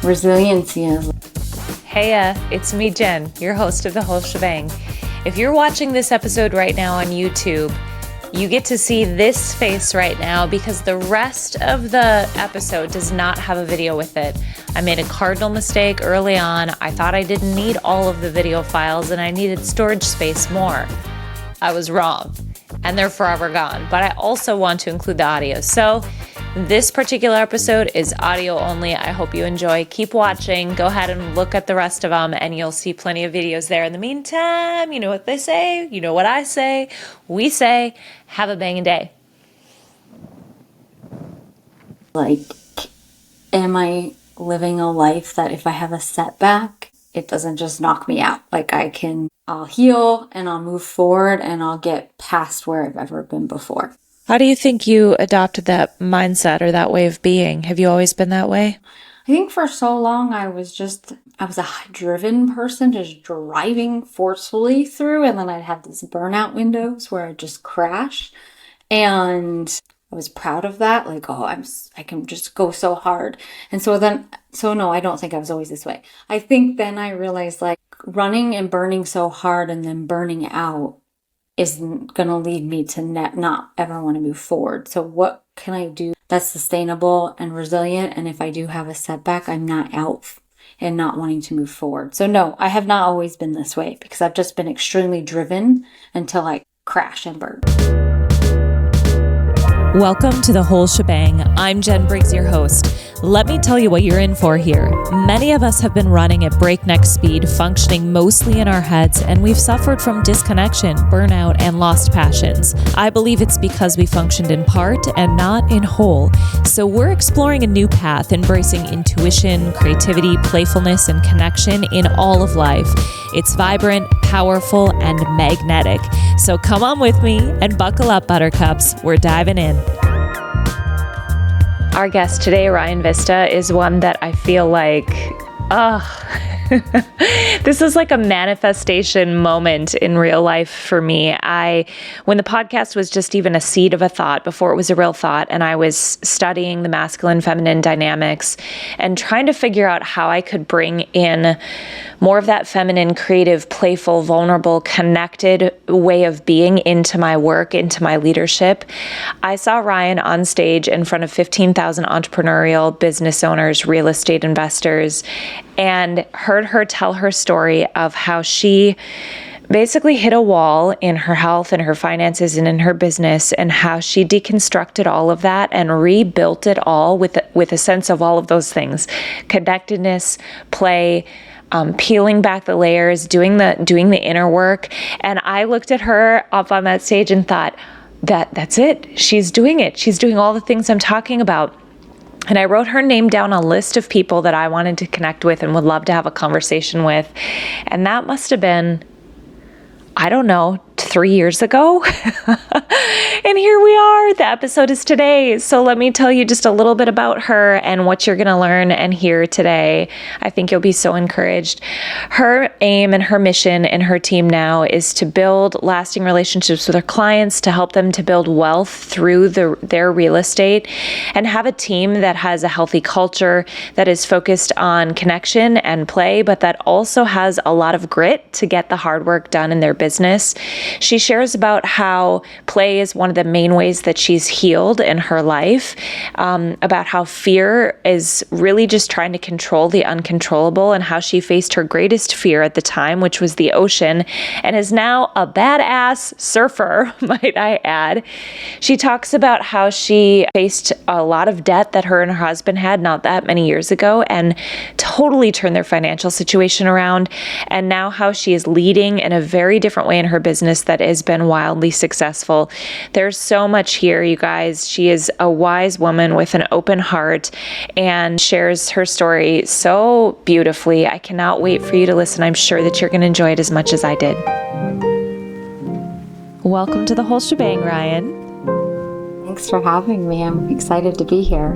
Resiliency is. Hey, it's me, Jen, your host of The Whole Shebang. If you're watching this episode right now on YouTube, you get to see this face right now because the rest of the episode does not have a video with it. I made a cardinal mistake early on. I thought I didn't need all of the video files and I needed storage space more. I was wrong, and they're forever gone. But I also want to include the audio. So this particular episode is audio only. I hope you enjoy. Keep watching. Go ahead and look at the rest of them, and you'll see plenty of videos there. In the meantime, you know what they say. You know what I say. We say, have a banging day. Like, am I living a life that if I have a setback, it doesn't just knock me out? Like, I'll heal and I'll move forward and I'll get past where I've ever been before. How do you think you adopted that mindset or that way of being? Have you always been that way? I think for so long I was a driven person, just driving forcefully through, and then I'd have these burnout windows where I'd just crash. And I was proud of that. Like, I can just go so hard. And so no, I don't think I was always this way. I think then I realized, like, running and burning so hard and then burning out isn't going to lead me to not ever want to move forward. So what can I do that's sustainable and resilient? And if I do have a setback, I'm not out and not wanting to move forward. So no, I have not always been this way because I've just been extremely driven until I crash and burn. Welcome to The Whole Shebang. I'm Jen Briggs, your host. Let me tell you what you're in for here. Many of us have been running at breakneck speed, functioning mostly in our heads, and we've suffered from disconnection, burnout, and lost passions. I believe it's because we functioned in part and not in whole. So we're exploring a new path, embracing intuition, creativity, playfulness, and connection in all of life. It's vibrant, powerful, and magnetic. So come on with me and buckle up, buttercups. We're diving in. Our guest today, Ryan Hvizda, is one that I feel like, this is like a manifestation moment in real life for me. When the podcast was just even a seed of a thought before it was a real thought, and I was studying the masculine feminine dynamics and trying to figure out how I could bring in more of that feminine, creative, playful, vulnerable, connected way of being into my work, into my leadership. I saw Ryan on stage in front of 15,000 entrepreneurial business owners, real estate investors, and heard her tell her story of how she basically hit a wall in her health and her finances and in her business, and how she deconstructed all of that and rebuilt it all with a sense of all of those things: connectedness, play, peeling back the layers, doing the inner work. And I looked at her up on that stage and thought, that's it. She's doing it. She's doing all the things I'm talking about. And I wrote her name down on a list of people that I wanted to connect with and would love to have a conversation with. And that must have been, I don't know, 3 years ago. And here we are. The episode is today. So let me tell you just a little bit about her and what you're going to learn and hear today. I think you'll be so encouraged. Her aim and her mission and her team now is to build lasting relationships with her clients, to help them to build wealth through their real estate, and have a team that has a healthy culture that is focused on connection and play, but that also has a lot of grit to get the hard work done in their business. She shares about how play is one of the main ways that she's healed in her life, about how fear is really just trying to control the uncontrollable, and how she faced her greatest fear at the time, which was the ocean, and is now a badass surfer, might I add. She talks about how she faced a lot of debt that her and her husband had not that many years ago and totally turned their financial situation around, and now how she is leading in a very different way in her business that has been wildly successful. There's so much here, you guys. She is a wise woman with an open heart and shares her story so beautifully. I cannot wait for you to listen. I'm sure that you're going to enjoy it as much as I did. Welcome to The Whole Shebang, Ryan. Thanks for having me. I'm excited to be here.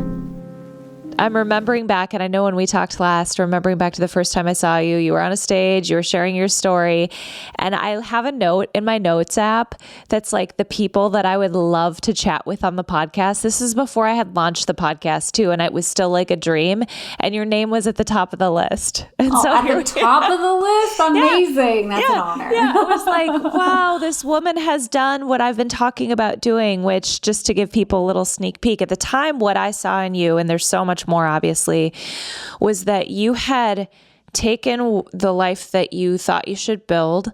I'm remembering back, and I know when we talked last, remembering back to the first time I saw you, you were on a stage, you were sharing your story. And I have a note in my notes app that's like the people that I would love to chat with on the podcast. This is before I had launched the podcast too, and it was still like a dream. And your name was at the top of the list. And so at the top of the list? Amazing. That's an honor. Yeah, I was like, wow, this woman has done what I've been talking about doing, which, just to give people a little sneak peek, at the time, what I saw in you, and there's so much more obviously, was that you had taken the life that you thought you should build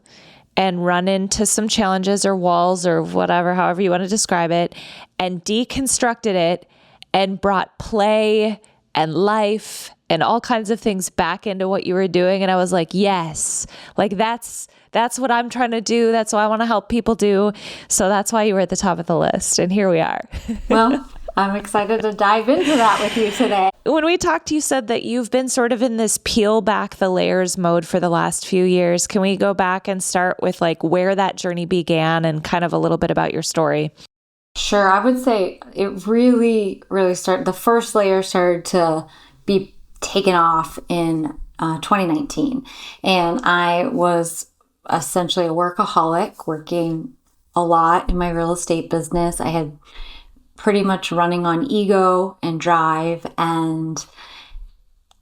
and run into some challenges or walls or whatever, however you want to describe it, and deconstructed it and brought play and life and all kinds of things back into what you were doing. And I was like, yes, like that's what I'm trying to do. That's what I want to help people do. So that's why you were at the top of the list. And here we are. Well, I'm excited to dive into that with you today. When we talked, you said that you've been sort of in this peel back the layers mode for the last few years. Can we go back and start with like where that journey began and kind of a little bit about your story? Sure. I would say it really, really started, the first layer started to be taken off in 2019. And I was essentially a workaholic, working a lot in my real estate business. I had pretty much running on ego and drive, and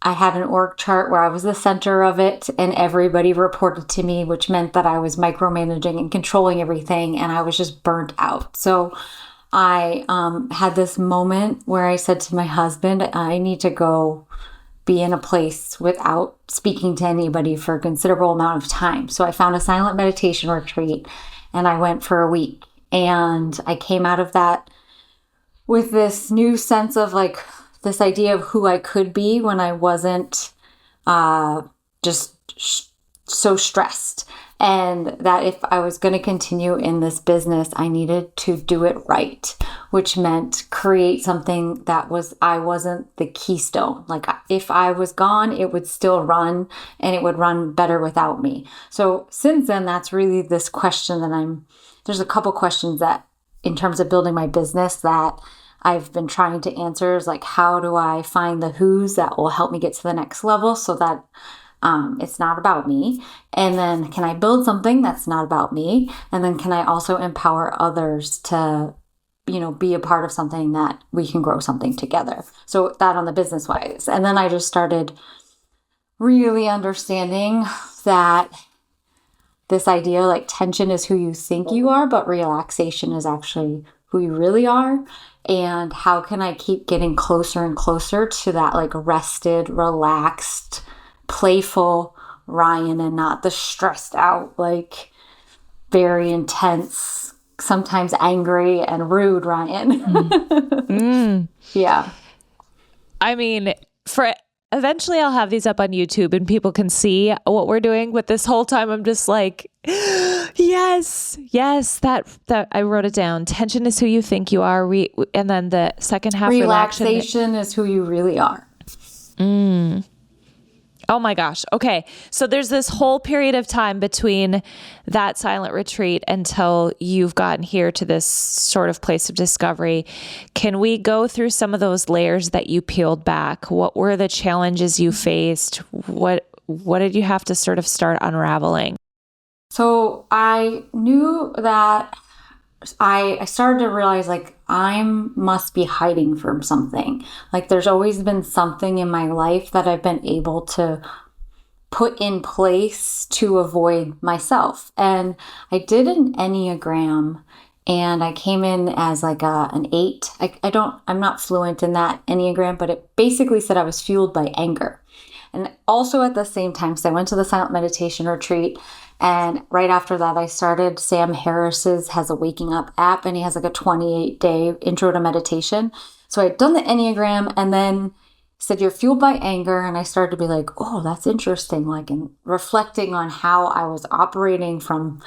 I had an org chart where I was the center of it and everybody reported to me, which meant that I was micromanaging and controlling everything, and I was just burnt out. So I had this moment where I said to my husband, I need to go be in a place without speaking to anybody for a considerable amount of time. So I found a silent meditation retreat and I went for a week, and I came out of that with this new sense of like this idea of who I could be when I wasn't so stressed. And that if I was going to continue in this business, I needed to do it right, which meant create something that I wasn't the keystone. Like if I was gone, it would still run and it would run better without me. So since then, that's really this question that there's a couple questions that in terms of building my business that I've been trying to answer is like, how do I find the who's that will help me get to the next level so that it's not about me? And then can I build something that's not about me? And then can I also empower others to, be a part of something that we can grow something together? So that on the business wise. And then I just started really understanding that this idea like tension is who you think you are, but relaxation is actually who you really are. And how can I keep getting closer and closer to that like rested, relaxed, playful Ryan and not the stressed out, like very intense, sometimes angry and rude Ryan. Yeah. I mean, eventually I'll have these up on YouTube and people can see what we're doing. But this whole time I'm just like, yes, that I wrote it down. Tension is who you think you are. And then the second half, relaxation is who you really are. Oh my gosh. Okay. So there's this whole period of time between that silent retreat until you've gotten here to this sort of place of discovery. Can we go through some of those layers that you peeled back? What were the challenges you faced? What did you have to sort of start unraveling? So I knew that I started to realize like I must be hiding from something. Like there's always been something in my life that I've been able to put in place to avoid myself. And I did an Enneagram and I came in as like an 8. I'm not fluent in that Enneagram, but it basically said I was fueled by anger. And also at the same time, so I went to the silent meditation retreat. And right after that, I started Sam Harris's has a waking up app, and he has like a 28-day intro to meditation. So I had done the Enneagram and then said, you're fueled by anger. And I started to be like, oh, that's interesting. Like, and reflecting on how I was operating from,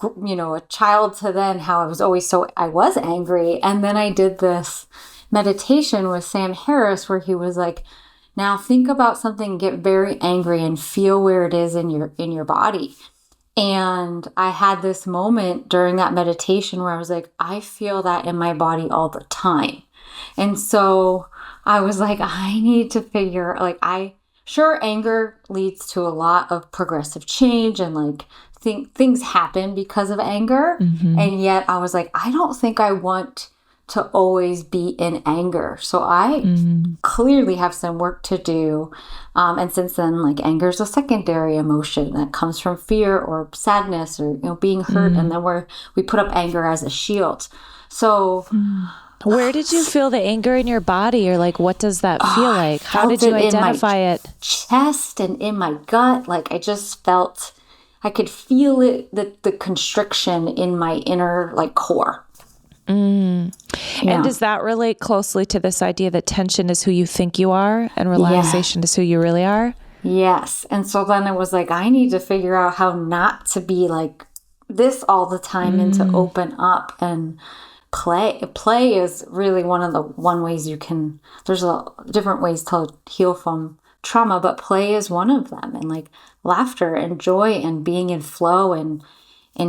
a child to then how I was angry. And then I did this meditation with Sam Harris where he was like, now think about something, get very angry and feel where it is in your body. And I had this moment during that meditation where I was like, I feel that in my body all the time. And so I was like, I need to figure, like, sure, anger leads to a lot of progressive change and like things happen because of anger. And yet I was like, I don't think I want to always be in anger. So I clearly have some work to do. And since then, like, anger is a secondary emotion that comes from fear or sadness or, being hurt. And then we put up anger as a shield. So where did you feel the anger in your body, or like, what does that feel like? How did you identify it? Chest and in my gut. Like, I just felt, I could feel it, the constriction in my inner, like, core. And does that relate closely to this idea that tension is who you think you are and relaxation is who you really are? Yes. And so then it was like, I need to figure out how not to be like this all the time and to open up and play. Play is really one ways you can, there's different ways to heal from trauma, but play is one of them. And like laughter and joy and being in flow and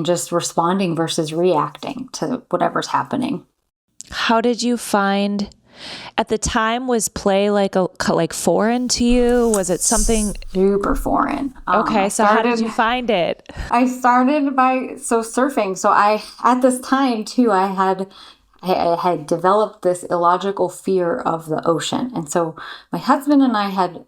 just responding versus reacting to whatever's happening. How did you find, at the time, was play like foreign to you? Was it something super forein? Okay, so how did you find it? I started by surfing. So at this time too, I had developed this illogical fear of the ocean, and so my husband and I had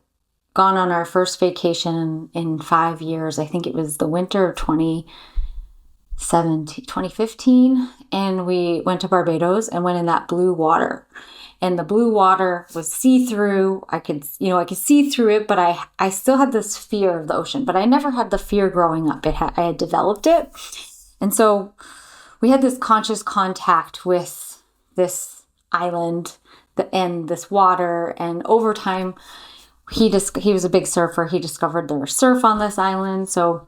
gone on our first vacation in 5 years. I think it was the winter of 2015, and we went to Barbados and went in that blue water. And the blue water was see-through. I could see through it, but I still had this fear of the ocean. But I never had the fear growing up. I had developed it. And so we had this conscious contact with this island and this water. And over time, he was a big surfer. He discovered there was surf on this island. So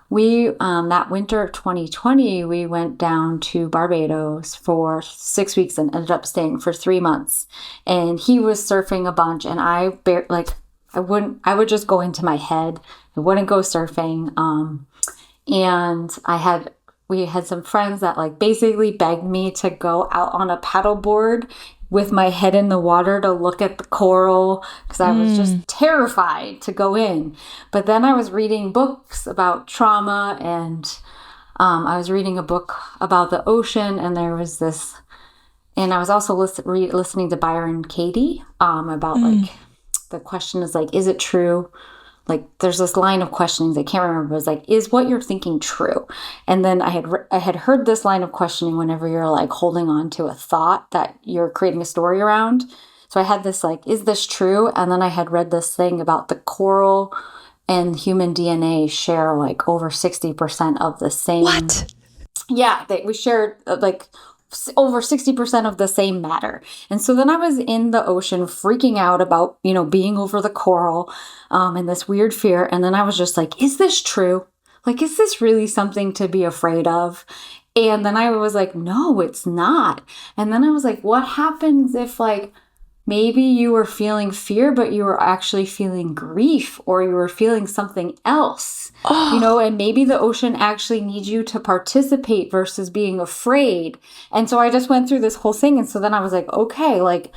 we, that winter of 2020, we went down to Barbados for 6 weeks and ended up staying for 3 months. And he was surfing a bunch, and I would just go into my head. I wouldn't go surfing. And we had some friends that like basically begged me to go out on a paddleboard with my head in the water to look at the coral because I was just terrified to go in. But then I was reading books about trauma, and I was reading a book about the ocean, and there was this, and I was also listening to Byron Katie about like, the question is like, is it true? Like, there's this line of questioning, I can't remember, it was like, is what you're thinking true? And then I had heard this line of questioning whenever you're like holding on to a thought that you're creating a story around. So I had this like, is this true? And then I had read this thing about the coral and human DNA share like over 60% of the same. What? Yeah, we shared like over 60% of the same matter. And so then I was in the ocean freaking out about, being over the coral and this weird fear. And then I was just like, is this true? Like, is this really something to be afraid of? And then I was like, no, it's not. And then I was like, what happens if like, maybe you were feeling fear, but you were actually feeling grief, or you were feeling something else, and maybe the ocean actually needs you to participate versus being afraid. And so I just went through this whole thing. And so then I was like, okay, like,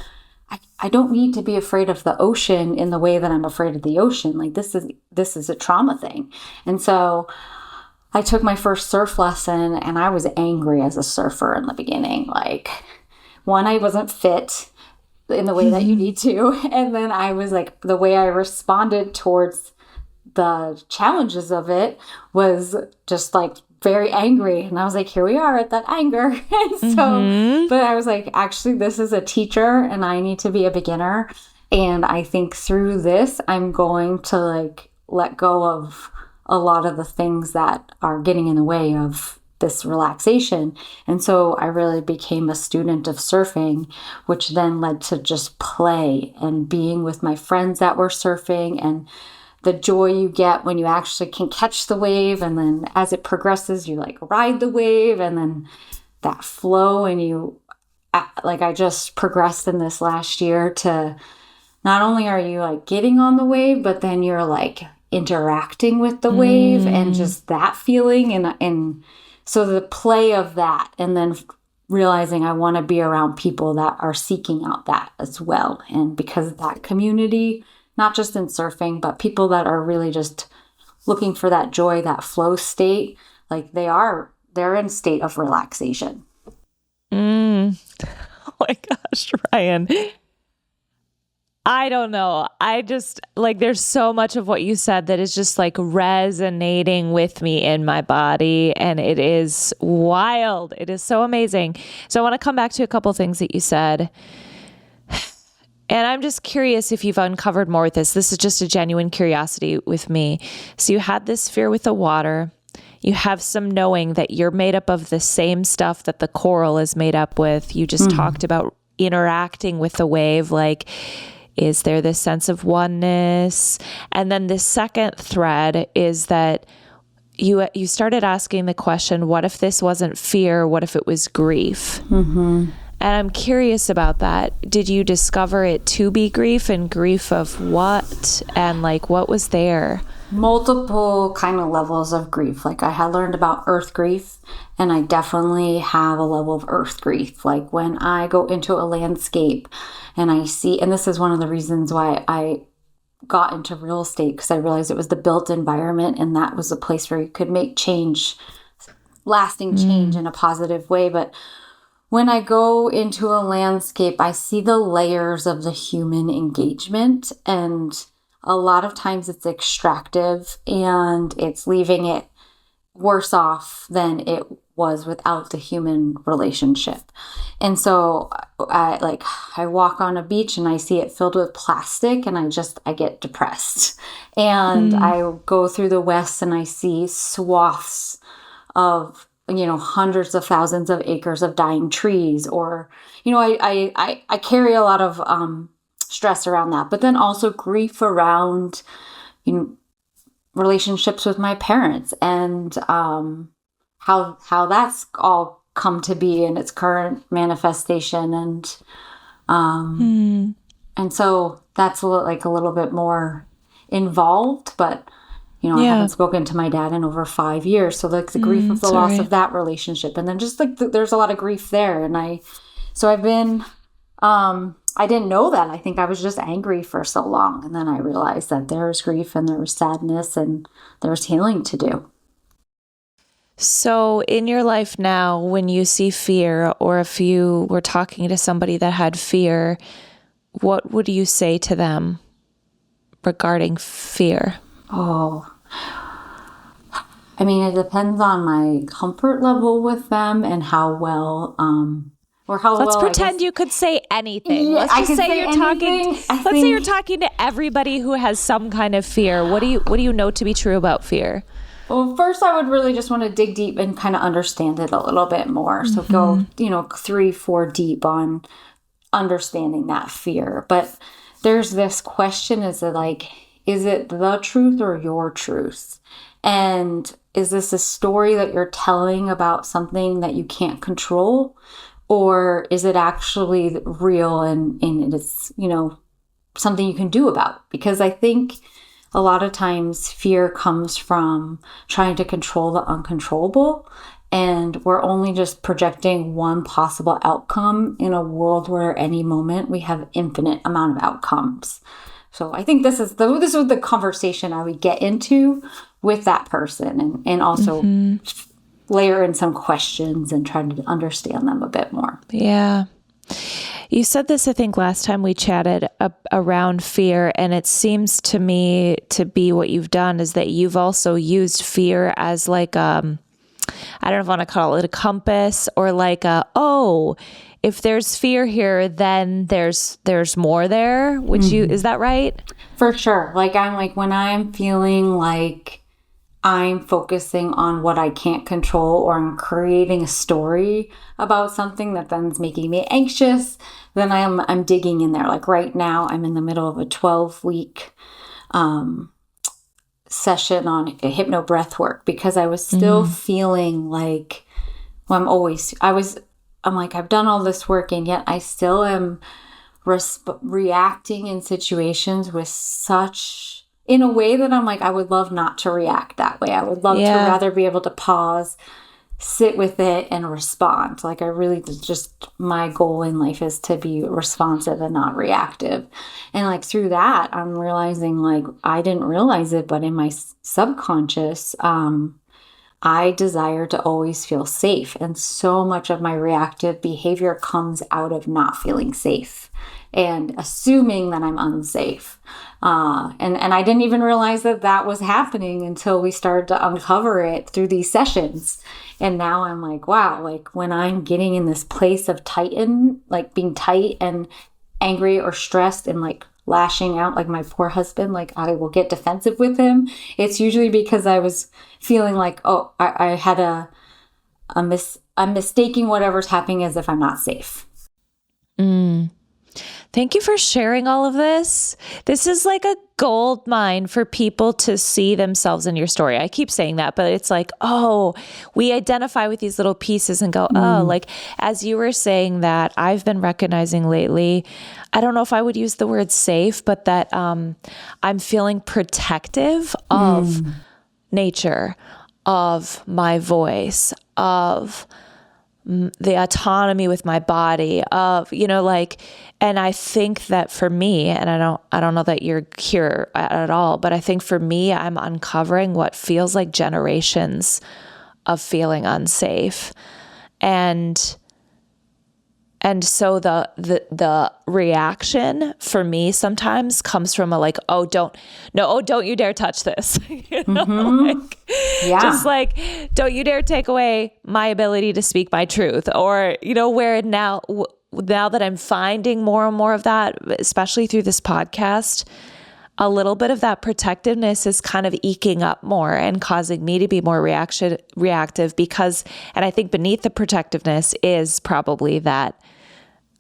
I don't need to be afraid of the ocean in the way that I'm afraid of the ocean. Like, this is a trauma thing. And so I took my first surf lesson, and I was angry as a surfer in the beginning. Like, one, I wasn't fit in the way that you need to. And then I was like, the way I responded towards the challenges of it was just like very angry. And I was like, here we are at that anger. And so, but I was like, actually, this is a teacher and I need to be a beginner. And I think through this, I'm going to like let go of a lot of the things that are getting in the way of this relaxation. And so I really became a student of surfing, which then led to just play and being with my friends that were surfing, and the joy you get when you actually can catch the wave. And then as it progresses, you like ride the wave, and then that flow. And you, like, I just progressed in this last year to not only are you like getting on the wave, but then you're like interacting with the wave and just that feeling. And so the play of that, and then realizing I want to be around people that are seeking out that as well. And because of that community, not just in surfing, but people that are really just looking for that joy, that flow state, like they're in state of relaxation. Oh my gosh, Ryan. I don't know. I just like, there's so much of what you said that is just like resonating with me in my body. And it is wild. It is so amazing. So I want to come back to a couple things that you said. And I'm just curious if you've uncovered more with this. This is just a genuine curiosity with me. So you had this fear with the water. You have some knowing that you're made up of the same stuff that the coral is made up with. You just talked about interacting with the wave. Like, is there this sense of oneness? And then the second thread is that you started asking the question, what if this wasn't fear? What if it was grief? And I'm curious about that. Did you discover it to be grief, and grief of what? And like, what was there? Multiple kind of levels of grief. Like I had learned about earth grief, and I definitely have a level of earth grief. Like when I go into a landscape and I see, and this is one of the reasons why I got into real estate, because I realized it was the built environment, and that was a place where you could make change, lasting change in a positive way. But when I go into a landscape, I see the layers of the human engagement, and a lot of times it's extractive and it's leaving it worse off than it was without the human relationship. And so I walk on a beach and I see it filled with plastic, and I get depressed. And I go through the West and I see swaths of, hundreds of thousands of acres of dying trees, or, I carry a lot of, stress around that, but then also grief around, relationships with my parents, and how that's all come to be in its current manifestation, and so that's a little bit more involved, but I haven't spoken to my dad in over 5 years, so like the grief of the loss of that relationship, and then just like there's a lot of grief there, and I've been I didn't know that. I think I was just angry for so long. And then I realized that there was grief and there was sadness and there was healing to do. So in your life now, when you see fear, or if you were talking to somebody that had fear, what would you say to them regarding fear? Oh, I mean, it depends on my comfort level with them and how well, let's pretend you could say anything. Yeah, let's just say you're anything. say you're talking to everybody who has some kind of fear. What do you know to be true about fear? Well, first I would really just want to dig deep and kind of understand it a little bit more. So go, 3-4 deep on understanding that fear. But there's this question, is it the truth or your truth? And is this a story that you're telling about something that you can't control? Or is it actually real and it's, something you can do about? Because I think a lot of times fear comes from trying to control the uncontrollable. And we're only just projecting one possible outcome in a world where at any moment we have infinite amount of outcomes. So I think this was the conversation I would get into with that person, and also layer in some questions and try to understand them a bit more. Yeah. You said this, I think, last time we chatted around fear, and it seems to me to be what you've done is that you've also used fear as like I don't know if I want to call it a compass, or like if there's fear here, then there's more there. Is that right? For sure. When I'm feeling like I'm focusing on what I can't control, or I'm creating a story about something that then's making me anxious, then I'm digging in there. Like right now, I'm in the middle of a 12-week session on hypno breath work, because I was still feeling like, I'm like, I've done all this work, and yet I still am reacting in situations in a way that I'm like, I would love not to react that way. I would love to rather be able to pause, sit with it and respond. Like I really just, my goal in life is to be responsive and not reactive. And like through that, I'm realizing like I didn't realize it, but in my subconscious, I desire to always feel safe. And so much of my reactive behavior comes out of not feeling safe and assuming that I'm unsafe. And I didn't even realize that that was happening until we started to uncover it through these sessions. And now I'm like, wow, like when I'm getting in this place of like being tight and angry or stressed and like lashing out, like my poor husband, like I will get defensive with him. It's usually because I was feeling like, oh, I had I'm mistaking whatever's happening as if I'm not safe. Mm. Thank you for sharing all of this. This is like a gold mine for people to see themselves in your story. I keep saying that, but it's like, oh, we identify with these little pieces and go, oh, like as you were saying that, I've been recognizing lately, I don't know if I would use the word safe, but that I'm feeling protective of nature, of my voice, of the autonomy with my body, of, like, and I think that for me, and I don't know that you're here at all, but I think for me, I'm uncovering what feels like generations of feeling unsafe. And so the reaction for me sometimes comes from a like, oh, don't you dare touch this. Like, just like, don't you dare take away my ability to speak my truth. Or, where now that I'm finding more and more of that, especially through this podcast, a little bit of that protectiveness is kind of eking up more and causing me to be more reactive because, and I think beneath the protectiveness is probably that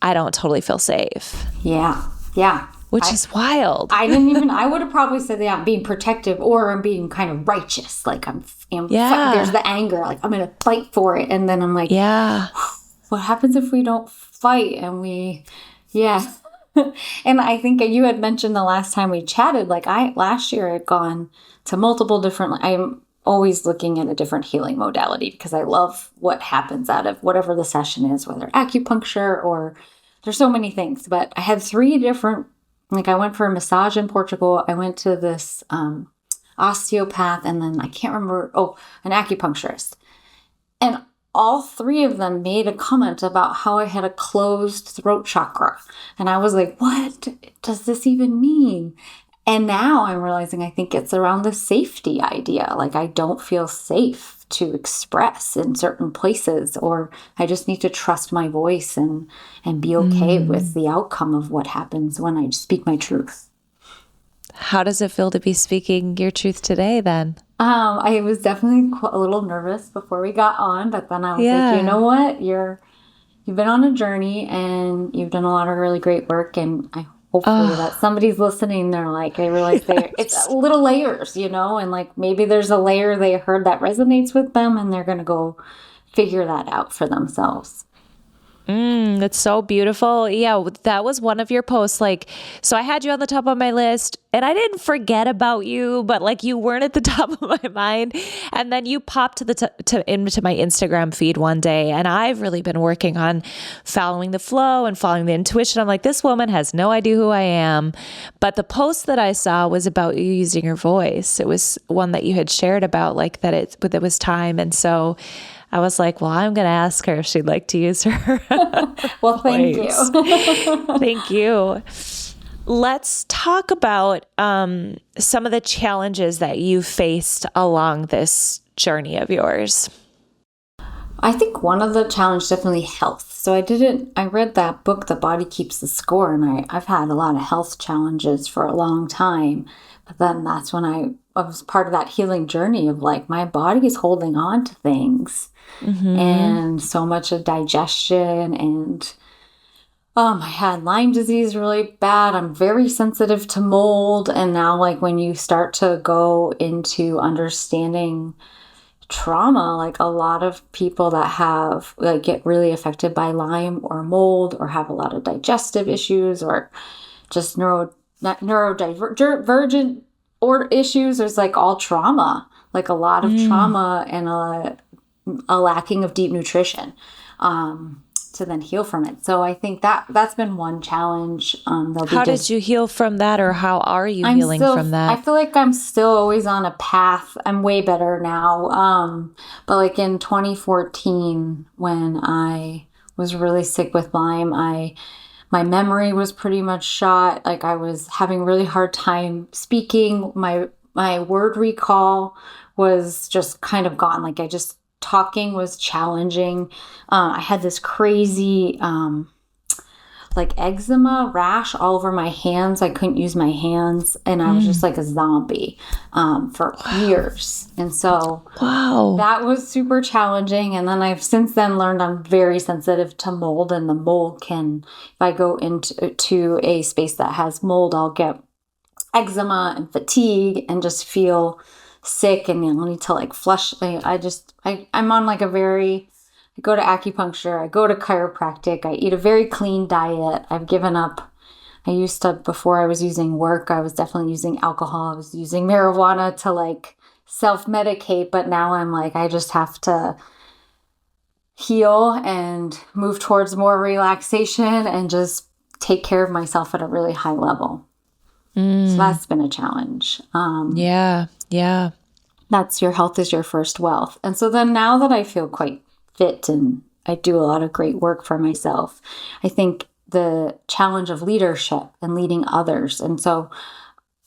I don't totally feel safe. Yeah. Yeah. Which is wild. I would have probably said, yeah, I'm being protective or I'm being kind of righteous. Like there's the anger, like I'm going to fight for it. And then I'm like, yeah, what happens if we don't fight and and I think you had mentioned the last time we chatted, like last year had gone to multiple different, I'm always looking at a different healing modality because I love what happens out of whatever the session is, whether acupuncture or there's so many things. But I had 3 different, like I went for a massage in Portugal. I went to this osteopath and then I can't remember, an acupuncturist. And all 3 of them made a comment about how I had a closed throat chakra. And I was like, what does this even mean? And now I'm realizing I think it's around the safety idea. Like I don't feel safe to express in certain places, or I just need to trust my voice and be okay with the outcome of what happens when I speak my truth. How does it feel to be speaking your truth today then? I was definitely a little nervous before we got on, but then I was like, you know what? You've been on a journey and you've done a lot of really great work, and I hopefully that somebody's listening, they realize it's little layers, and like maybe there's a layer they heard that resonates with them and they're going to go figure that out for themselves. That's so beautiful. Yeah, that was one of your posts. Like, so I had you on the top of my list and I didn't forget about you, but like you weren't at the top of my mind. And then you popped into my Instagram feed one day. And I've really been working on following the flow and following the intuition. I'm like, this woman has no idea who I am. But the post that I saw was about you using your voice. It was one that you had shared about like that it was time. And so I was like, well, I'm going to ask her if she'd like to use her. Well, thank you. Thank you. Let's talk about some of the challenges that you faced along this journey of yours. I think one of the challenges definitely health. So I read that book, The Body Keeps the Score, and I've had a lot of health challenges for a long time. But then that's when I was part of that healing journey of like, my body is holding on to things. And so much of digestion, and I had Lyme disease really bad. I'm very sensitive to mold. And now like when you start to go into understanding trauma, like a lot of people that have like get really affected by Lyme or mold or have a lot of digestive issues or just neurodivergent or issues, there's like all trauma, like a lot of trauma and a lacking of deep nutrition. To then heal from it. So I think that's been one challenge. How did you heal from that, or how are you healing from that? I feel like I'm still always on a path. I'm way better now. But like in 2014, when I was really sick with Lyme, my memory was pretty much shot. Like I was having a really hard time speaking. My word recall was just kind of gone. Like talking was challenging. I had this crazy, like eczema rash all over my hands. I couldn't use my hands, and I was just like a zombie, for years. And so that was super challenging. And then I've since then learned I'm very sensitive to mold, and the mold can, if I go into a space that has mold, I'll get eczema and fatigue and just feel sick, and I'll need to like flush. I'm on like I go to acupuncture, I go to chiropractic, I eat a very clean diet. I've given up. I used to, before I was using work, I was definitely using alcohol. I was using marijuana to like self-medicate, but now I'm like, I just have to heal and move towards more relaxation and just take care of myself at a really high level. So that's been a challenge. Yeah. That's your health is your first wealth. And so then now that I feel quite fit and I do a lot of great work for myself, I think the challenge of leadership and leading others. And so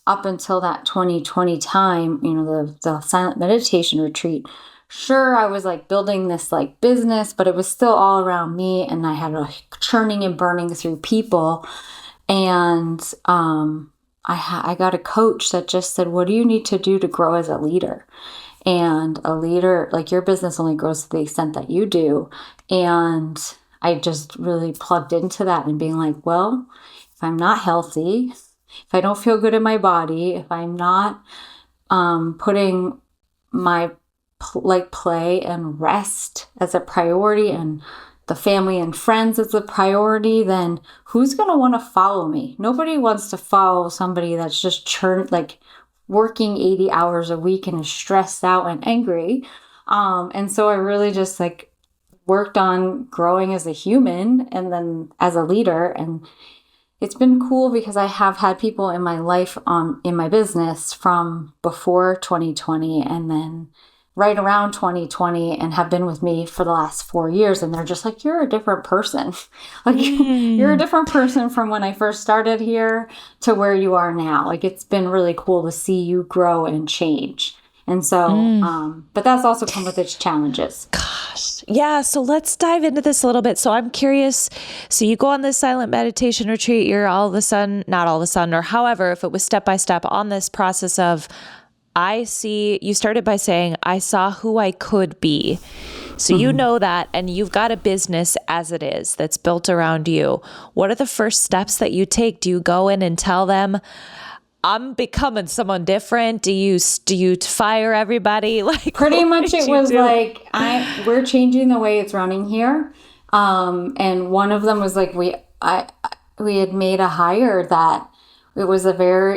up until that 2020 time, the silent meditation retreat, sure, I was like building this like business, but it was still all around me. And I had a churning and burning through people. And, I got a coach that just said, what do you need to do to grow as a leader? And a leader, like your business only grows to the extent that you do. And I just really plugged into that and being like, well, if I'm not healthy, if I don't feel good in my body, if I'm not putting my play and rest as a priority and the family and friends as a priority, then who's going to want to follow me? Nobody wants to follow somebody that's just working 80 hours a week and is stressed out and angry. And so I really just like worked on growing as a human and then as a leader. And it's been cool because I have had people in my life, in my business from before 2020 and then right around 2020 and have been with me for the last 4 years. And they're just like, you're a different person. Like you're a different person from when I first started here to where you are now. Like it's been really cool to see you grow and change. And so, but that's also come with its challenges. Gosh. Yeah. So let's dive into this a little bit. So I'm curious. So you go on this silent meditation retreat, you're not all of a sudden, or however, if it was step by step on this process of, you started by saying, I saw who I could be. So you know that, and you've got a business as it is that's built around you. What are the first steps that you take? Do you go in and tell them, I'm becoming someone different? Do you fire everybody? Like pretty much it was like, we're changing the way it's running here. And one of them was like, we had made a hire that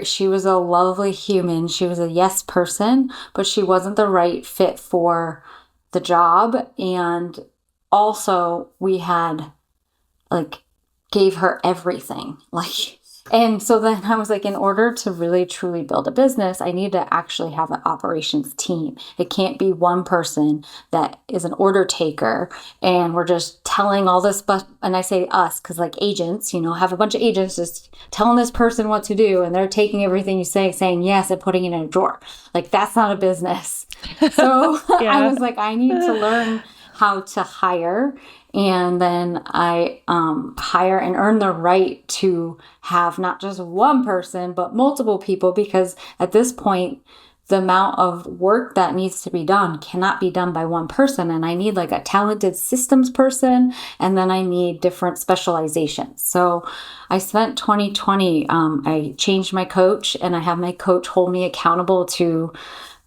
she was a lovely human. She was a yes person, but she wasn't the right fit for the job. And also we had gave her everything. And so then I was like, in order to really truly build a business, I need to actually have an operations team. It can't be one person that is an order taker and we're just telling all this, and I say us, because agents, have a bunch of agents just telling this person what to do and they're taking everything you say, saying yes and putting it in a drawer. That's not a business. So I was like, I need to learn how to hire. And then I hire and earn the right to have not just one person, but multiple people, because at this point, the amount of work that needs to be done cannot be done by one person. And I need a talented systems person, and then I need different specializations. So I spent 2020, I changed my coach, and I have my coach hold me accountable to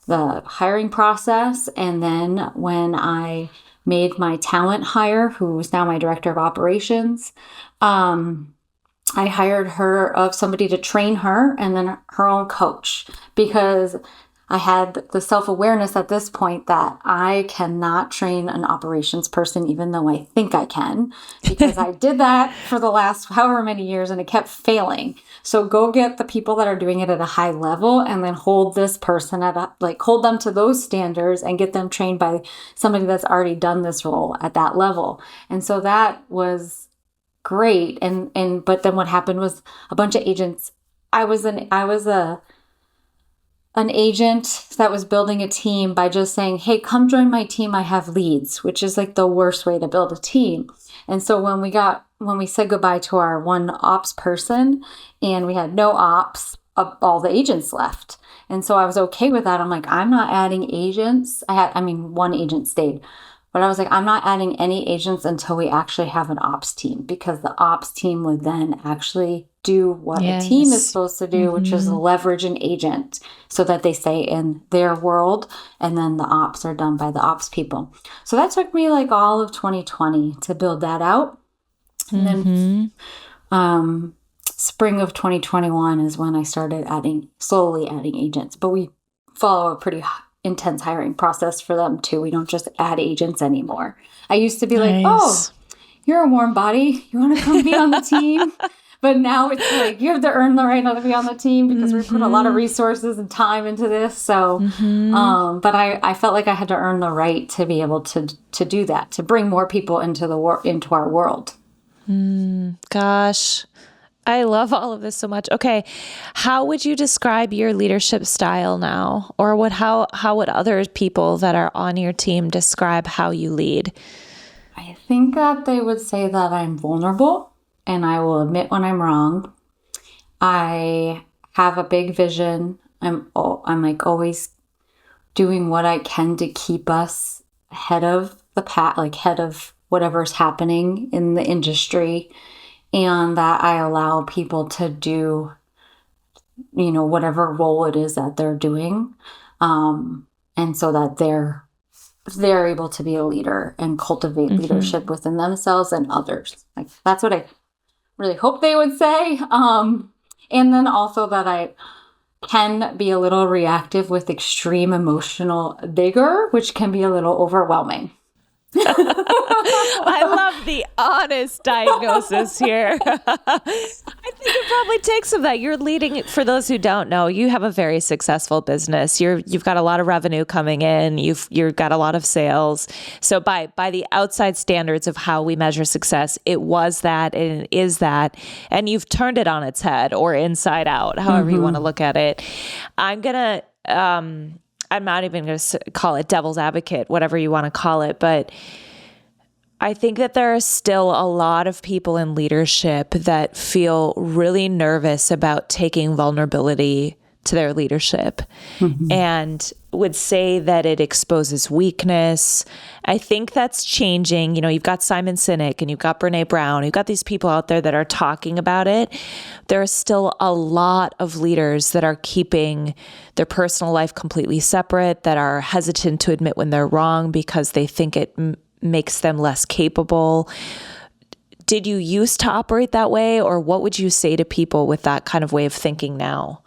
the hiring process. And then when I made my talent hire, who is now my director of operations, I hired somebody to train her and then her own coach, because I had the self-awareness at this point that I cannot train an operations person, even though I think I can, because I did that for the last however many years and it kept failing. So go get the people that are doing it at a high level and then hold this person hold them to those standards and get them trained by somebody that's already done this role at that level. And so that was great. But then what happened was a bunch of agents. I was an agent that was building a team by just saying, hey, come join my team. I have leads, which is like the worst way to build a team. And so when we said goodbye to our one ops person and we had no ops, all the agents left. And so I was okay with that. I'm like, I'm not adding agents. One agent stayed, but I was like, I'm not adding any agents until we actually have an ops team, because the ops team would then actually do what a team is supposed to do, which is leverage an agent so that they stay in their world, and then the ops are done by the ops people. So that took me like all of 2020 to build that out. And then spring of 2021 is when I started slowly adding agents. But we follow a pretty intense hiring process for them too. We don't just add agents anymore. I used to be like, oh, you're a warm body. You want to come be on the team? But now it's like you have to earn the right to be on the team, because we put a lot of resources and time into this. So, but I felt like I had to earn the right to be able to do that, to bring more people into our world. Gosh, I love all of this so much. Okay, how would you describe your leadership style now, or how would other people that are on your team describe how you lead? I think that they would say that I'm vulnerable. And I will admit when I'm wrong. I have a big vision. I'm like always doing what I can to keep us ahead of the pack, like ahead of whatever's happening in the industry, and that I allow people to do, whatever role it is that they're doing, and so that they're able to be a leader and cultivate leadership within themselves and others. Like that's what I really hope they would say. And then also that I can be a little reactive with extreme emotional vigor, which can be a little overwhelming. I love the honest diagnosis here. I think it probably takes of that. You're leading, for those who don't know, you have a very successful business. You've got a lot of revenue coming in. You've got a lot of sales. So by the outside standards of how we measure success, it was that and it is that. And you've turned it on its head, or inside out, however you want to look at it. I'm not even going to call it devil's advocate, whatever you want to call it, but I think that there are still a lot of people in leadership that feel really nervous about taking vulnerability to their leadership and would say that it exposes weakness. I think that's changing. You've got Simon Sinek and you've got Brene Brown. You've got these people out there that are talking about it. There are still a lot of leaders that are keeping their personal life completely separate, that are hesitant to admit when they're wrong because they think it makes them less capable. Did you used to operate that way, or what would you say to people with that kind of way of thinking now?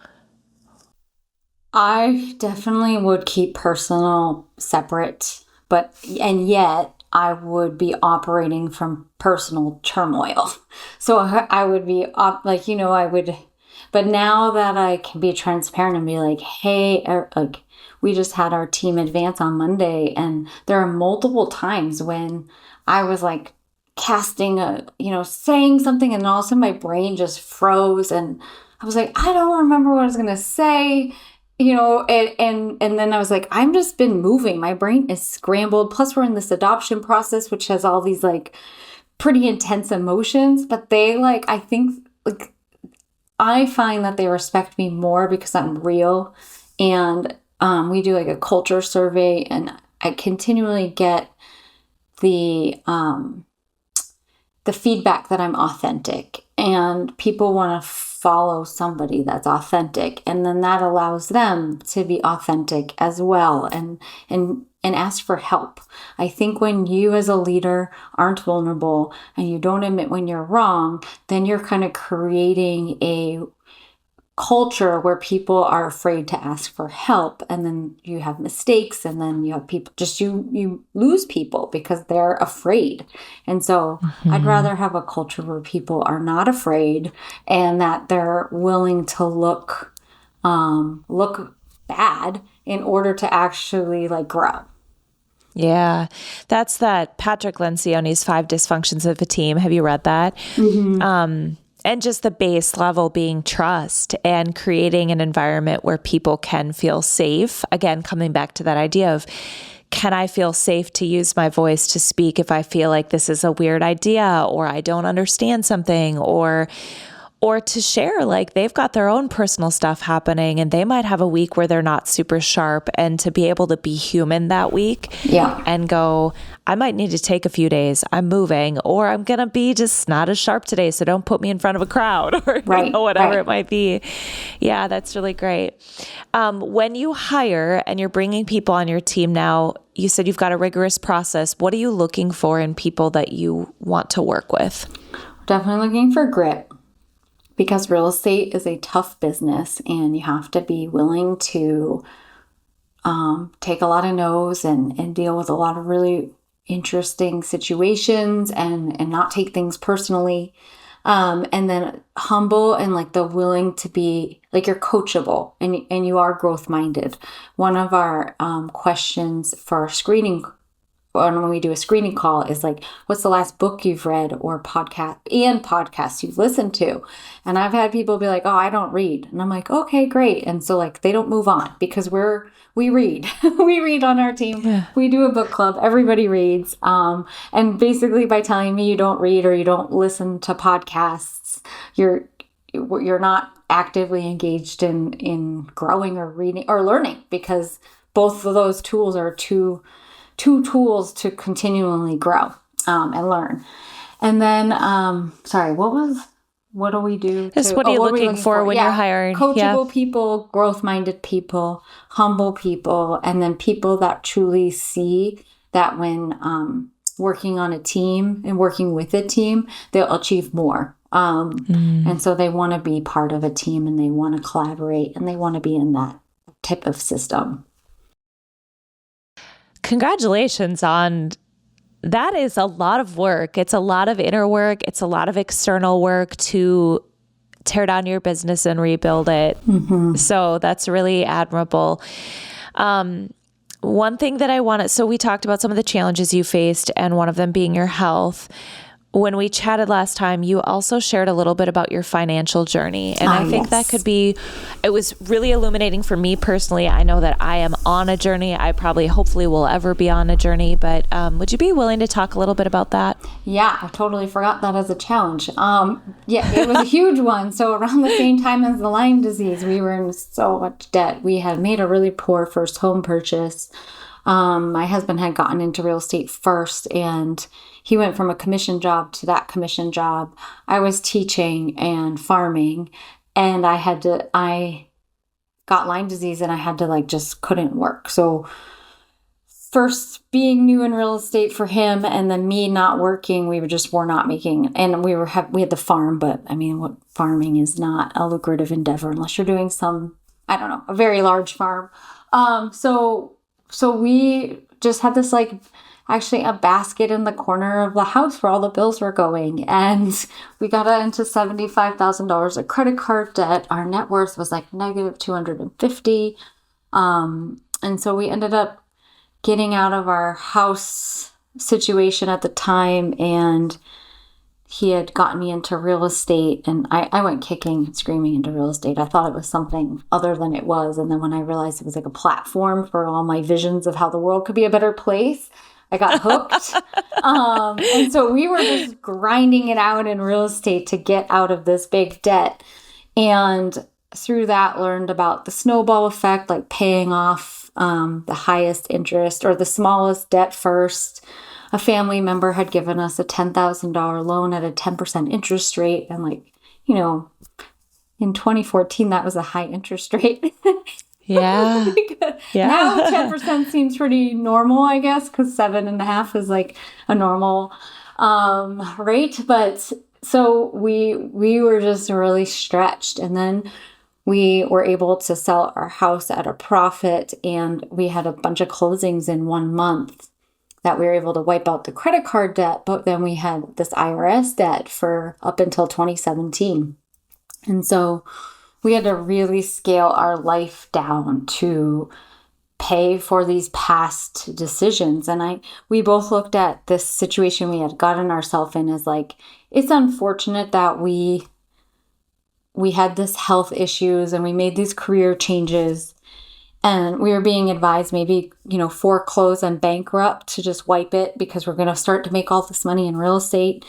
I definitely would keep personal separate, and yet I would be operating from personal turmoil. So I would be but now that I can be transparent and be like, hey, like we just had our team advance on Monday, and there are multiple times when I was like saying something, and all of a sudden my brain just froze, and I was like, I don't remember what I was going to say. And then I was like, I've just been moving. My brain is scrambled. Plus we're in this adoption process, which has all these like pretty intense emotions, but I think I find that they respect me more because I'm real. And we do like a culture survey, and I continually get the feedback that I'm authentic, and people want to follow somebody that's authentic, and then that allows them to be authentic as well and ask for help. I think when you as a leader aren't vulnerable and you don't admit when you're wrong, then you're kind of creating culture where people are afraid to ask for help, and then you have mistakes, and then you have people just you lose people because they're afraid. And so I'd rather have a culture where people are not afraid and that they're willing to look bad in order to actually like grow. Yeah, that's that Patrick Lencioni's 5 Dysfunctions of a Team. Have you read that? And just the base level being trust and creating an environment where people can feel safe. Again, coming back to that idea of, can I feel safe to use my voice to speak if I feel like this is a weird idea or I don't understand something, or to share, like they've got their own personal stuff happening and they might have a week where they're not super sharp, and to be able to be human that week and go, I might need to take a few days. I'm moving, or I'm going to be just not as sharp today. So don't put me in front of a crowd or whatever it might be. Yeah, that's really great. When you hire and you're bringing people on your team now, you said you've got a rigorous process. What are you looking for in people that you want to work with? Definitely looking for grit. Because real estate is a tough business and you have to be willing to take a lot of no's and deal with a lot of really interesting situations and not take things personally. And then humble and like the willing to be like you're coachable and you are growth minded. One of our questions for our screening when we do a screening call is like, what's the last book you've read or podcasts you've listened to? And I've had people be like, oh, I don't read. And I'm like, okay, great. And so like they don't move on because we read. We read on our team. Yeah. We do a book club. Everybody reads. And basically by telling me you don't read or you don't listen to podcasts, you're not actively engaged in growing or reading or learning, because both of those tools are two tools to continually grow and learn. And then, what do we do? What are you looking for when you're hiring? Coachable people, growth-minded people, humble people, and then people that truly see that when working on a team and working with a team, they'll achieve more. And so they want to be part of a team and they want to collaborate and they want to be in that type of system. Congratulations on that. Is a lot of work. It's a lot of inner work. It's a lot of external work to tear down your business and rebuild it. So that's really admirable. One thing that so we talked about some of the challenges you faced and one of them being your health. When we chatted last time, you also shared a little bit about your financial journey. And I think that it was really illuminating for me personally. I know that I am on a journey. I hopefully will ever be on a journey, but would you be willing to talk a little bit about that? Yeah, I totally forgot that as a challenge. It was a huge one. So around the same time as the Lyme disease, we were in so much debt. We had made a really poor first home purchase. My husband had gotten into real estate first, and he went from a commission job to that commission job. I was teaching and farming, and I got Lyme disease and I had to just couldn't work. So first being new in real estate for him, and then me not working, we were not making, and we had the farm, but I mean, what farming is not a lucrative endeavor unless you're doing a very large farm. So we just had this actually a basket in the corner of the house where all the bills were going. And we got into $75,000 of credit card debt. Our net worth was negative 250. And so we ended up getting out of our house situation at the time, and he had gotten me into real estate, and I went kicking and screaming into real estate. I thought it was something other than it was. And then when I realized it was a platform for all my visions of how the world could be a better place, I got hooked. And so we were just grinding it out in real estate to get out of this big debt. And through that, learned about the snowball effect, paying off the highest interest or the smallest debt first. A family member had given us a $10,000 loan at a 10% interest rate. And in 2014, that was a high interest rate. Yeah. Now 10% seems pretty normal, I guess, because 7.5 is a normal rate. But so we were just really stretched. And then we were able to sell our house at a profit, and we had a bunch of closings in 1 month that we were able to wipe out the credit card debt. But then we had this IRS debt for up until 2017. And so we had to really scale our life down to pay for these past decisions. And we both looked at this situation we had gotten ourselves in as like, it's unfortunate that we had this health issues and we made these career changes, and we were being advised maybe, foreclose and bankrupt to just wipe it because we're going to start to make all this money in real estate.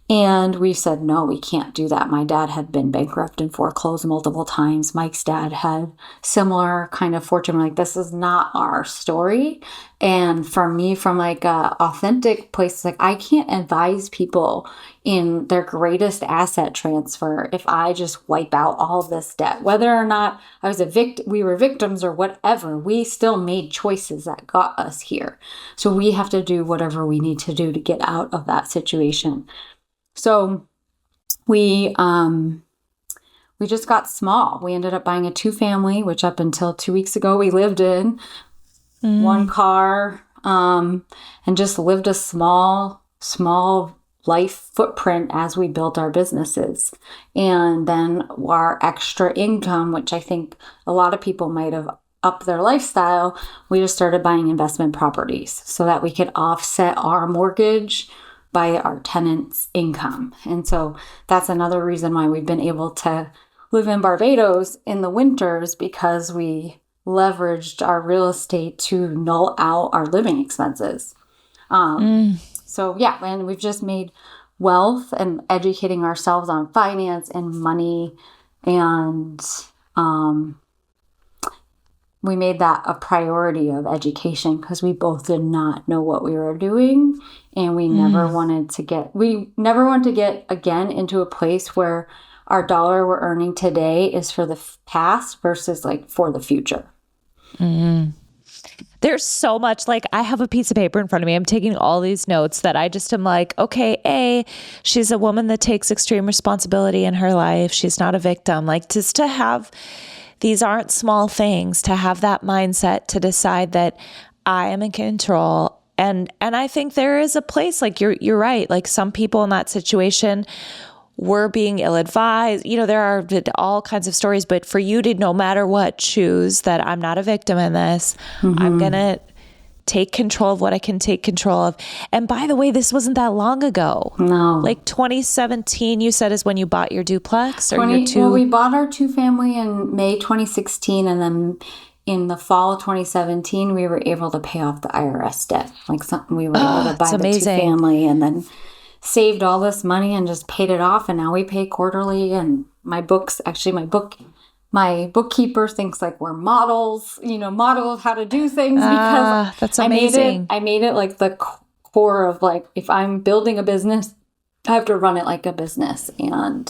And we said, no, we can't do that. My dad had been bankrupt and foreclosed multiple times. Mike's dad had similar kind of fortune. We're like, this is not our story. And for me, from like a authentic place, like I can't advise people in their greatest asset transfer if I just wipe out all this debt. Whether or not I was we were victims or whatever, we still made choices that got us here. So we have to do whatever we need to do to get out of that situation. So we just got small. We ended up buying a 2-family, which up until 2 weeks ago we lived in, 1 car, and just lived a small life footprint as we built our businesses. And then our extra income, which I think a lot of people might have upped their lifestyle, we just started buying investment properties so that we could offset our mortgage by our tenants' income. And so that's another reason why we've been able to live in Barbados in the winters, because we leveraged our real estate to null out our living expenses. So yeah, and we've just made wealth and educating ourselves on finance and money, and we made that a priority of education because we both did not know what we were doing, and we never wanted to get again into a place where our dollar we're earning today is for the past versus like for the future. There's so much, like I have a piece of paper in front of me. I'm taking all these notes that I just am like, okay, she's a woman that takes extreme responsibility in her life. She's not a victim. Like just to have, these aren't small things, to have that mindset to decide that I am in control. And I think there is a place, like you're right. Like some people in that situation were being ill-advised. There are all kinds of stories, but for you to, no matter what, choose that I'm not a victim in this. I'm going to take control of what I can take control of. And by the way, this wasn't that long ago. No. Like 2017, you said, is when you bought your duplex or your Well, we bought our 2-family in May 2016, and then in the fall of 2017, we were able to pay off the IRS debt. We were able to buy the 2-family and then saved all this money and just paid it off. And now we pay quarterly. And my bookkeeper thinks like we're models, model of how to do things, because that's amazing. I made it like the core of like, if I'm building a business, I have to run it like a business. And,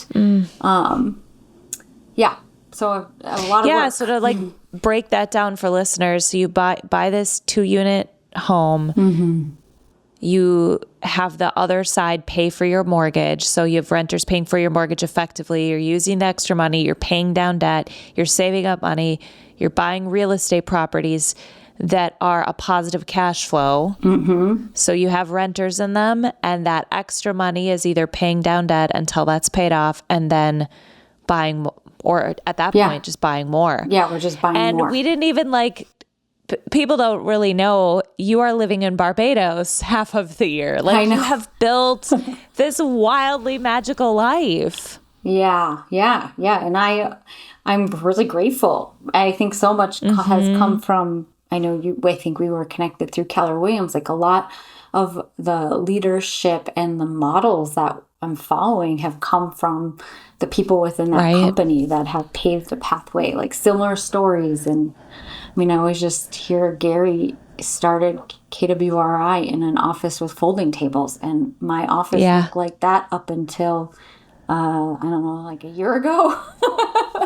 so a lot of work. So to like break that down for listeners, so you buy this 2-unit home, you have the other side pay for your mortgage. So you have renters paying for your mortgage effectively. You're using the extra money. You're paying down debt. You're saving up money. You're buying real estate properties that are a positive cash flow. So you have renters in them, and that extra money is either paying down debt until that's paid off and then buying, or at that point, just buying more. Yeah, we're just buying more. And we didn't even people don't really know you are living in Barbados half of the year. Like you have built this wildly magical life. Yeah. And I'm really grateful. I think so much has come from, I think we were connected through Keller Williams. Like a lot of the leadership and the models that I'm following have come from the people within that company that have paved the pathway, like similar stories. And I always just hear Gary started KWRI in an office with folding tables, and my office looked like that up until I don't know, like a year ago.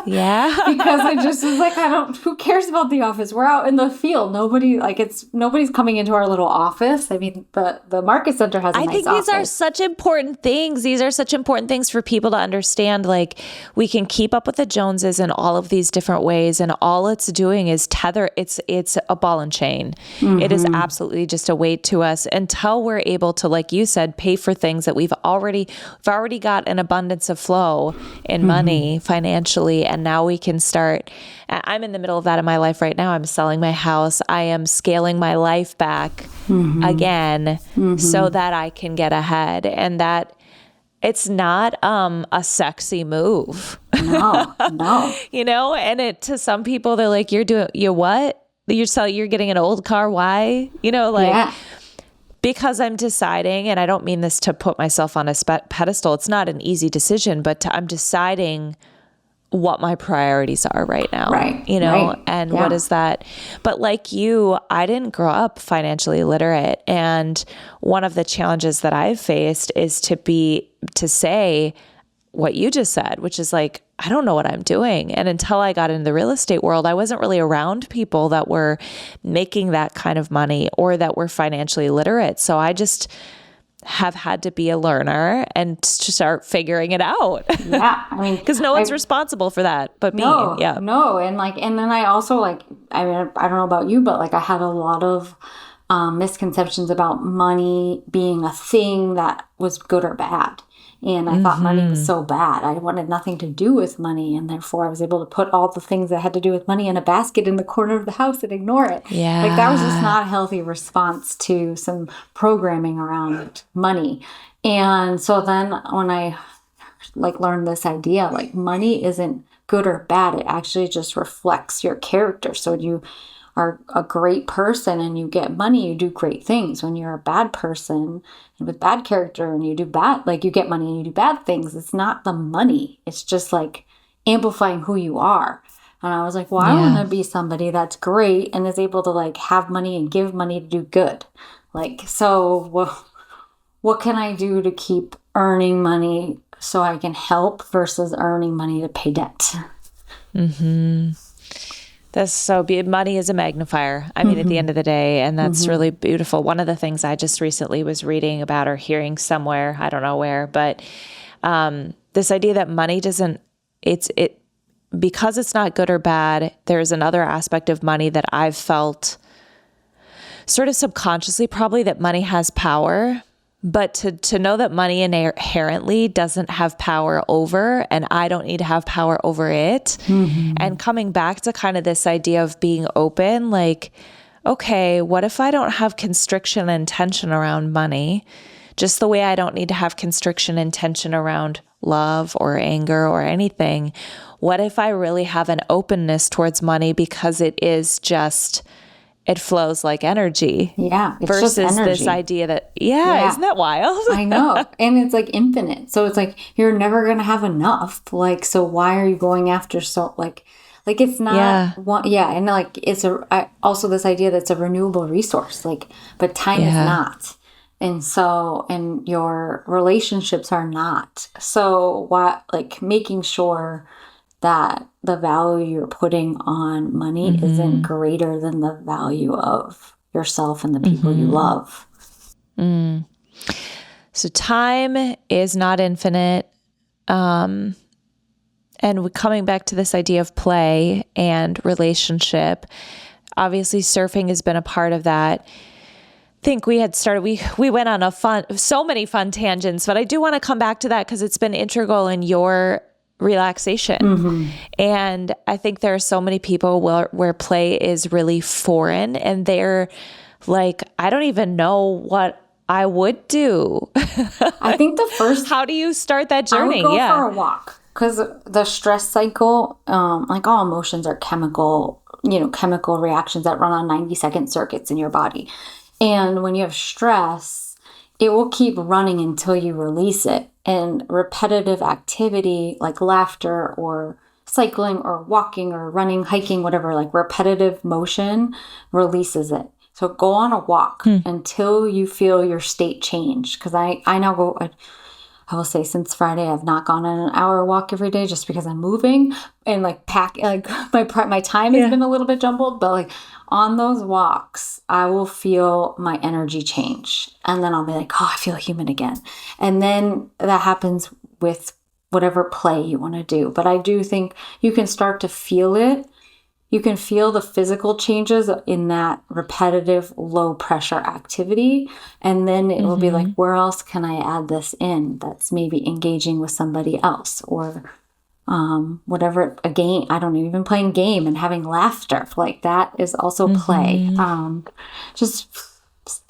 Yeah. Because I just was like, who cares about the office? We're out in the field. Nobody's coming into our little office. I mean, the market center has a I nice think these are office. such important things. These are such important things for people to understand. Like, we can keep up with the Joneses in all of these different ways, and all it's doing is tether. It's a ball and chain. It is absolutely just a weight to us until we're able to, like you said, pay for things that we've already got an abundance of flow in money financially, and now we can start. I'm in the middle of that in my life right now. I'm selling my house. I am scaling my life back again so that I can get ahead. And that it's not a sexy move. No. And it, to some people, they're like, you're what? You're getting an old car. Why? Yeah. Because I'm deciding, and I don't mean this to put myself on a pedestal. It's not an easy decision, but I'm deciding what my priorities are right now, Right. And Yeah. what is that? But like you, I didn't grow up financially literate. And one of the challenges that I've faced is to say what you just said, which is like, I don't know what I'm doing. And until I got into the real estate world, I wasn't really around people that were making that kind of money or that were financially literate. So I just have had to be a learner and to start figuring it out. Yeah. I mean, because no one's responsible for that but me. Yeah. No. And then I also I don't know about you, but I had a lot of misconceptions about money being a thing that was good or bad. And I thought money was so bad. I wanted nothing to do with money. And therefore I was able to put all the things that had to do with money in a basket in the corner of the house and ignore it. Yeah. That was just not a healthy response to some programming around money. And so then when I learned this idea, money isn't good or bad. It actually just reflects your character. So you are a great person and you get money, you do great things. When you're a bad person and with bad character and you do bad, you get money and you do bad things, it's not the money. It's just amplifying who you are. And I was like, well, I want to be somebody that's great and is able to have money and give money to do good. What can I do to keep earning money so I can help versus earning money to pay debt? That's so beautiful. Money is a magnifier. I mean, at the end of the day, and that's really beautiful. One of the things I just recently was reading about or hearing somewhere, I don't know where, but this idea that money because it's not good or bad, there's another aspect of money that I've felt sort of subconsciously probably, that money has power. But to know that money inherently doesn't have power over, and I don't need to have power over it. And coming back to kind of this idea of being open, okay, what if I don't have constriction and tension around money? Just the way I don't need to have constriction and tension around love or anger or anything. What if I really have an openness towards money because it flows like energy. Yeah. It's versus just energy. this idea that, isn't that wild? I know. And it's infinite. So it's you're never going to have enough. So why are you going after it's not one. Yeah. And also this idea that it's a renewable resource, but time is not. And your relationships are not. So making sure that the value you're putting on money isn't greater than the value of yourself and the people you love. So time is not infinite. And coming back to this idea of play and relationship, obviously surfing has been a part of that. I think we had started, we went on so many fun tangents, but I do want to come back to that because it's been integral in your relaxation. And I think there are so many people where play is really foreign, and they're I don't even know what I would do. I think how do you start that journey? I would go for a walk, because the stress cycle, all emotions are chemical reactions that run on 90-second circuits in your body. And when you have stress, it will keep running until you release it. And repetitive activity like laughter or cycling or walking or running, hiking, whatever, repetitive motion releases it. So go on a walk until you feel your state change. Because I now go, I will say since Friday, I've not gone on an hour walk every day just because I'm moving and like my time has been a little bit jumbled, but like on those walks, I will feel my energy change. And then I'll be like, oh, I feel human again. And then that happens with whatever play you want to do. But I do think you can start to feel it. You can feel the physical changes in that repetitive, low pressure activity. And then it will be like, where else can I add this in that's maybe engaging with somebody else or whatever, a game. I don't know, even playing game and having laughter. Like that is also play. But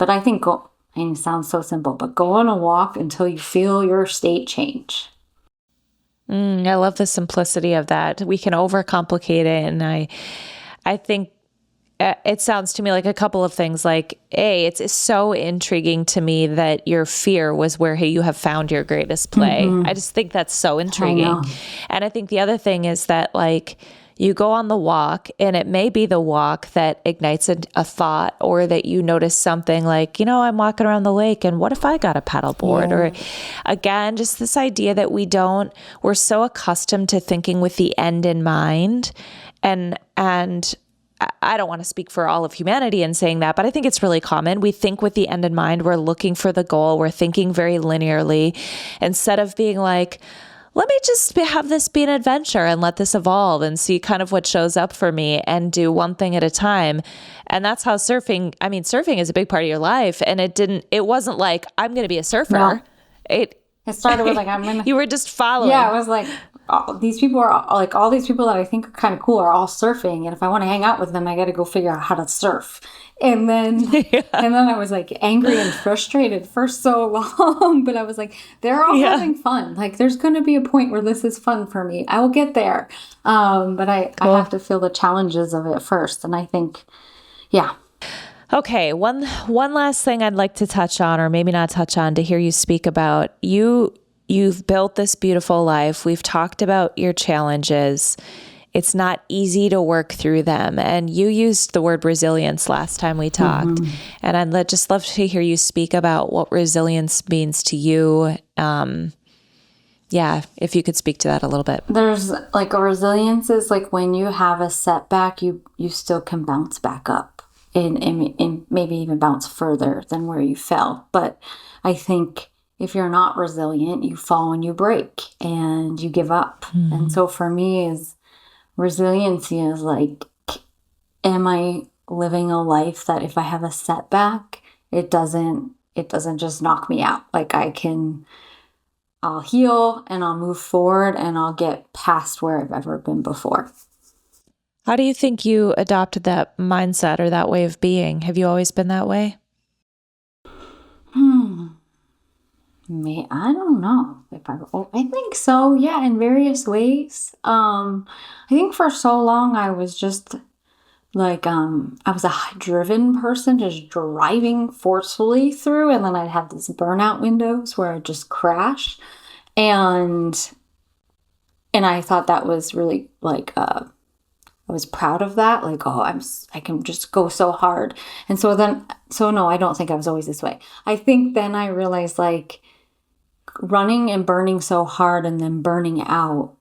I think, and it sounds so simple, but go on a walk until you feel your state change. I love the simplicity of that. We can overcomplicate it. And I think it sounds to me like a couple of things. Like, it's so intriguing to me that your fear was where you have found your greatest play. I just think that's so intriguing. And I think the other thing is that like you go on the walk and it may be the walk that ignites a thought or that you notice something like, I'm walking around the lake and what if I got a paddleboard? Or again, just this idea that we're so accustomed to thinking with the end in mind. And I don't want to speak for all of humanity in saying that, but I think it's really common. We think with the end in mind, we're looking for the goal. We're thinking very linearly instead of being like, let me just have this be an adventure and let this evolve and see kind of what shows up for me and do one thing at a time. And that's how surfing is a big part of your life. And it wasn't like, I'm going to be a surfer. No. It started with like, you were just following. Yeah, I was like, all these people that I think are kind of cool are all surfing. And if I want to hang out with them, I got to go figure out how to surf. And then, and then I was like angry and frustrated for so long, but I was like, they're all having fun. Like there's going to be a point where this is fun for me. I will get there. But I have to feel the challenges of it first. And I think, Okay. One last thing I'd like to touch on, or maybe not touch on, to hear you speak about. You've built this beautiful life. We've talked about your challenges. It's not easy to work through them. And you used the word resilience last time we talked. And I'd just love to hear you speak about what resilience means to you. If you could speak to that a little bit. There's like a resilience is like when you have a setback, you still can bounce back up and maybe even bounce further than where you fell. But I think if you're not resilient, you fall and you break and you give up. And so for me resiliency is like, am I living a life that if I have a setback, it doesn't just knock me out. Like I'll heal and I'll move forward and I'll get past where I've ever been before. How do you think you adopted that mindset or that way of being? Have you always been that way? I don't know I think so. Yeah, in various ways. I think for so long I was just like, I was a driven person, just driving forcefully through, and then I'd have these burnout windows where I'd just crash, and I thought that was really like, I was proud of that. Like, I can just go so hard, and so no, I don't think I was always this way. I think then I realized like, running and burning so hard and then burning out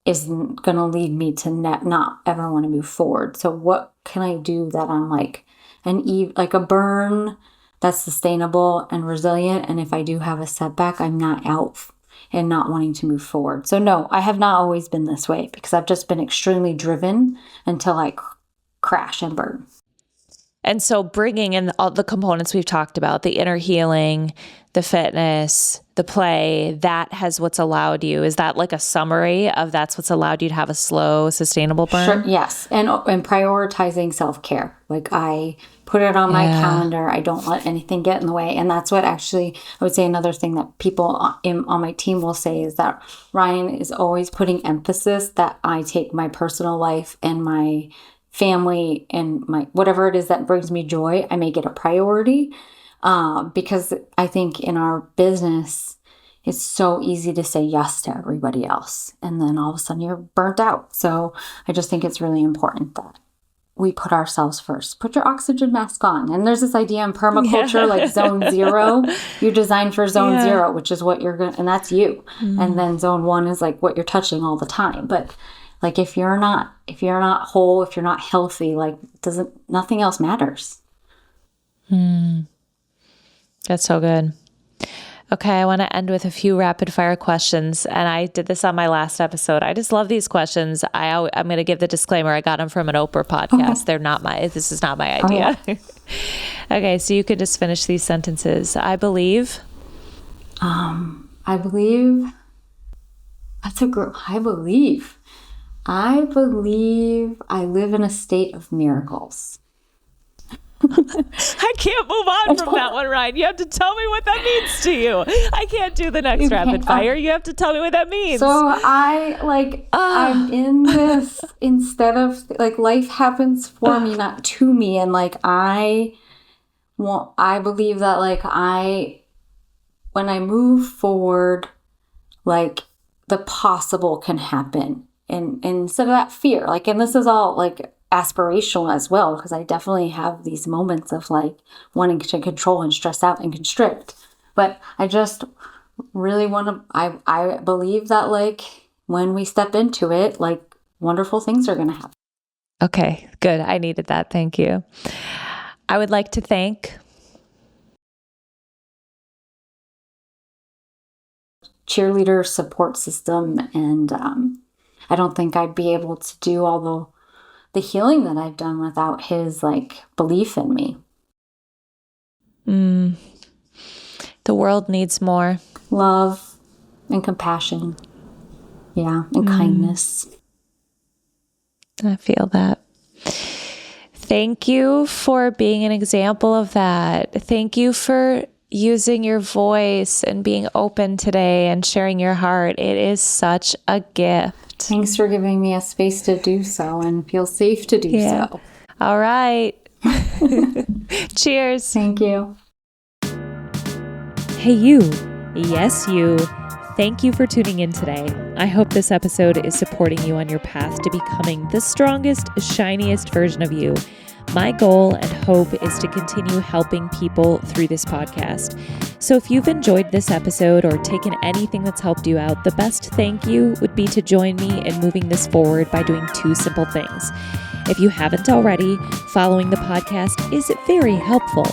isn't going to lead me to not ever want to move forward. So what can I do that I'm like like a burn that's sustainable and resilient? And if I do have a setback, I'm not out and not wanting to move forward. So no, I have not always been this way because I've just been extremely driven until I crash and burn. And so bringing in all the components we've talked about, the inner healing, the fitness, the play, that has what's allowed you. Is that like a summary of that's what's allowed you to have a slow, sustainable burn? Sure, yes. And prioritizing self-care. Like I put it on my calendar. I don't let anything get in the way. And that's what actually, I would say another thing that people on my team will say is that Ryan is always putting emphasis that I take my personal life and my family and my whatever it is that brings me joy, I make it a priority, because I think in our business it's so easy to say yes to everybody else and then all of a sudden you're burnt out. So I just think it's really important that we put ourselves first. Put your oxygen mask on. And there's this idea in permaculture, like zone 0. You design for zone 0, which is what you're going to, and that's you. And then zone 1 is like what you're touching all the time. But like if you're not whole, if you're not healthy, like nothing else matters. That's so good. Okay, I want to end with a few rapid fire questions. And I did this on my last episode. I just love these questions. I'm going to give the disclaimer. I got them from an Oprah podcast. This is not my idea. Okay, so you could just finish these sentences. I believe. I believe I live in a state of miracles. I can't move on from that one, Ryan. You have to tell me what that means to you. I can't do the next rapid fire. You have to tell me what that means. So I'm in this instead of like life happens for me, not to me. And like I believe that like when I move forward, like the possible can happen. And instead of that fear, like, and this is all like aspirational as well, because I definitely have these moments of like wanting to control and stress out and constrict. But I just really want to, I believe that like when we step into it, like wonderful things are going to happen. Okay, good. I needed that. Thank you. I would like to thank cheerleader support system. And I don't think I'd be able to do all the healing that I've done without his like belief in me. The world needs more love and compassion. Yeah. And kindness. I feel that. Thank you for being an example of that. Thank you for using your voice and being open today and sharing your heart. It is such a gift. Thanks for giving me a space to do so and feel safe to do so. All right. Cheers. Thank you. Hey, you. Yes, you. Thank you for tuning in today. I hope this episode is supporting you on your path to becoming the strongest, shiniest version of you. My goal and hope is to continue helping people through this podcast. So if you've enjoyed this episode or taken anything that's helped you out, the best thank you would be to join me in moving this forward by doing 2 simple things. If you haven't already, following the podcast is very helpful.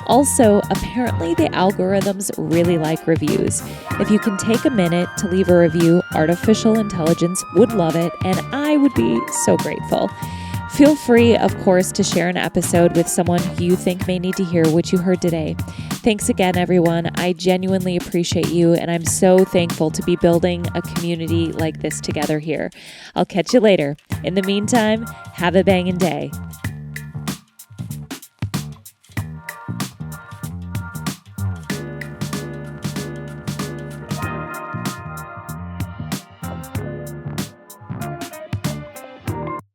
Also, apparently the algorithms really like reviews. If you can take a minute to leave a review, artificial intelligence would love it, and I would be so grateful. Feel free, of course, to share an episode with someone who you think may need to hear what you heard today. Thanks again, everyone. I genuinely appreciate you, and I'm so thankful to be building a community like this together here. I'll catch you later. In the meantime, have a bangin' day.